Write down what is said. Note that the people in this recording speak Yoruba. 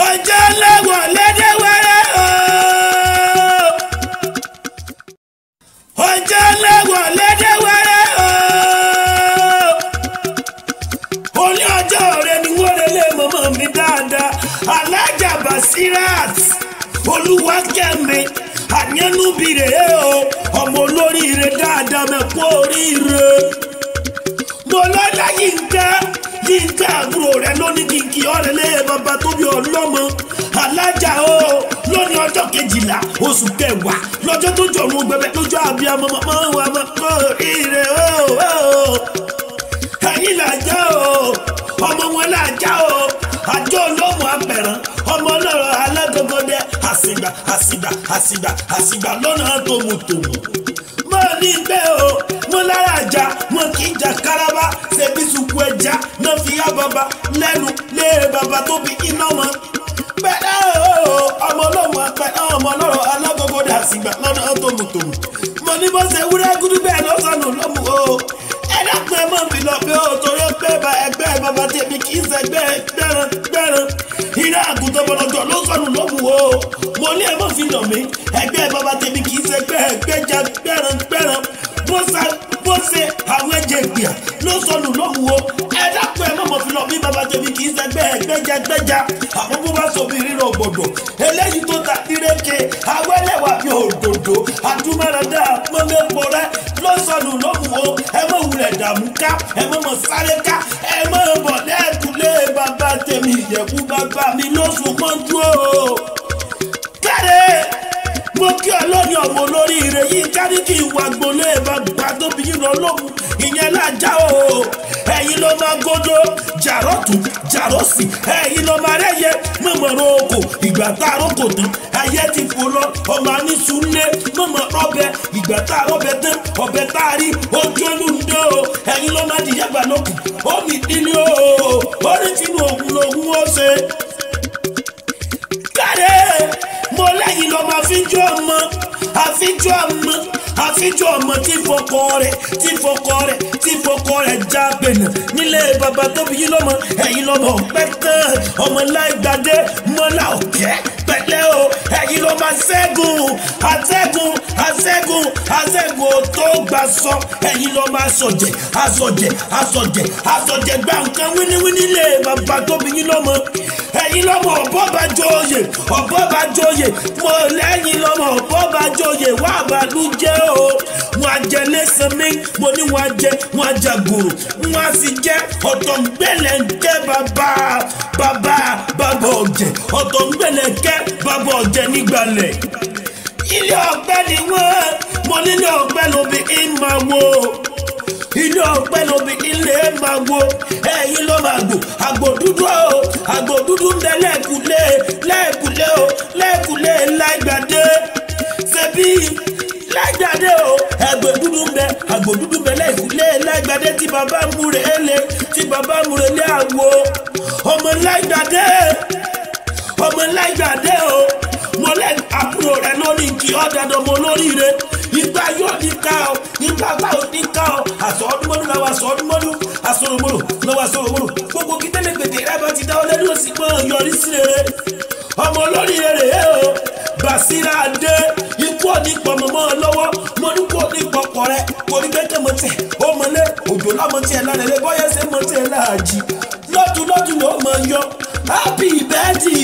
ọjọ́ lẹ́wọ̀ lẹ́dẹ̀wẹ̀rẹ̀ o. ọjọ́ lẹ́wọ̀ lẹ́dẹ̀wẹ̀rẹ̀ o. oní ọjọ́ rẹ ni wọ́n rẹ lé mọ́mọ́ mi dáadáa Alájà Basirat Olúwakẹ́mi àyẹnubire o ọmọ olóríire dáadáa mẹ́kú oríire. mo lọ́lá Yínká àbúrò rẹ̀ lónìí kí n kí ọ̀rẹ́ lé bàbá tó bí ọlọ́mọ Alájà o lónìí ọjọ́ 12 oṣù kẹwàá lọ́jọ́ tó jọ̀run gbẹ̀bẹ̀ lójú àbíamọ mọ́ wa mọ́ oríire o. ẹ̀yin làjà o ọmọ wọn làjà o àjọ olómù apẹ̀rán ọmọ ọlọ́rọ̀ alágọ́gọ́dẹ àsìgbà lọ́nà tòmùtòmù. mo ní bẹ́ o mo lára àjà mo kì í jà káràbà ṣebí sùkú ẹja náà fi yá bàbá lẹ́nu lé bàbá tó bí iná mọ́. bẹ́ẹ̀ o ọmọ olómù apẹ̀rán ọmọ ọlọ́rọ̀ alágọ́gọ́dẹ àsìgbà lọ́nà tòmùtòmù. mo ní bó ṣe wúrẹ́ gúdú bẹ́ẹ̀ lọ́sàn-án lọ́mù o. ẹ̀dàpọ̀ ẹ̀ mọ̀ mi lọ bí o torí pé ẹgbẹ́ bàbá tèmi kì í ṣẹgbẹ́ gbẹ̀rán ìrà àgùntàn bọ̀lọ̀jọ̀ ló sọnù lómù o. mo ní ẹ̀ mọ̀ fi lọ mí ẹgbẹ́ bàbá tèmi kì í ṣẹgbẹ́ gbẹ̀jà gbẹ̀rán bó ṣe àwọn ẹ̀jẹ̀ gbìyà ló sọnù lómù o. ẹ̀dàpọ̀ ẹ̀ mọ̀ fi lọ mí bàbá tèmi kì í ṣẹgbẹ́ gbẹ̀jà àwọn bó bá sọ bí rírọ̀ gbọ̀dọ̀ eléyìí tó ta ìrèké awẹ́lẹ́wà bí òdòdó àdúmọ̀ràdà mọ́lẹ́pọ̀ rẹ ló sọnù lómù o. ẹ mọ̀ wulẹ̀ dààmú ká ẹ mọ̀ sáré ká ẹ mọ̀ bọ̀ lẹ́ẹ̀kúlé bàbá tèmi ìyẹ̀kú bàbá mi lóṣù mọ́jú o. káre mo kí ọlọ́ni ọmọ olóríire yìí kárí kí ìwà gbolé bàbá tó bí yín lọ lóhùn ìyẹn lájà o. ẹ̀yin ló máa gbódò jàrọ́tù jàrọ́sì ẹ̀yin ló máa rẹ́yẹ mọ̀mọ́rọ́ oko ìgbà tá a rókò tán ayé ti fò lọ ọmọ anísùnlé mọ̀mọ́ ọbẹ̀ ìgbà tá a rọ́bẹ̀ tán ọbẹ̀ tá a rí ojú olúndé o. ẹ̀yin ló máa dìyà gbà lókun omi ìdílé o orí tinú ògùn lògùn ó ṣe. káre mo lẹ́yìn lọ máa fi jọ ọmọ àfijọ́ ọmọ tí fọkọ rẹ̀ jábẹ̀nà nílé bàbá tó bí yín lọ́mọ ẹ̀yin lọ́mọ ọ̀pẹ́ tán ọmọ láìgbàdé mọ́lá ọ̀kẹ́ pẹ̀lẹ́ o. ẹ̀yin ló máa ṣẹ́gun tó gbà sọ ẹ̀yin ló máa àsọjẹ̀ gba nǹkan wíníwíní lé bàbá tó bí yín lọ́mọ ẹ̀yin lọ́mọ ọ̀bọ bá jóye mo lẹ́yìn lọ́mọ ọ̀bọ bá jóye wà bàlújẹ́ o. wọn àjẹ lẹ́sàn mi mo ní wọn àjàgòrò wọn sì jẹ́ ọ̀tọ̀ ngbẹ̀lẹ̀ ńkẹ́ bàbá ọ̀jẹ̀ ọ̀tọ̀ ngbẹ̀lẹ̀ ńkẹ́ bàbá ọ̀jẹ̀ nígbàlẹ̀. ilé ọ̀pẹ ni wọ́n mo nílé ọ̀pẹ lóbi ìmọ̀ wo ilé ọ̀pẹ lóbi ilé máa wo ẹ̀yin ló máa gbò àgbò dúdú ń bẹ lẹ́ẹ̀kúlé láìgbàdé ṣebí láìgbàdé o àgbò dúdú ń bẹ lẹ́ẹ̀kúlé láìgbàdé tí bàbá múre lé àwo ọmọ láìgbàdé o. mo lẹ́ àbúrò rẹ̀ lórí kí ọ̀dàdọ̀ mo lóríire ìgbà yóò ní ká ọ ìgbà bá ò ní ká ọ àsọ̀ọ́dúnmọ́dún làwọn àsọ̀ọ́dúnmọ́dún àsọ̀rọ̀mọ́dún lọ́wọ́ àsọ̀rọ̀mọ́dún gbogbo kí tẹ́lẹ̀ gbèdé ẹ bá ti dá ọ lẹ́nu òsì pé yọrí sí rere ọmọ olóríire rèé o. Basirat dé ikú òní pọ̀ mọ́ lọ́wọ́ mo ní kó ní pọ̀pọ̀ rẹ kò ní kẹ́kẹ́ mọ́ tiẹ̀ ó mọ́lé òjò lámọ́ tiẹ̀ lálẹ́ lé bọ́yẹ̀ ṣe mọ́ tiẹ̀ láàjì lọ́tún ló mọ̀ yọ happy birthday.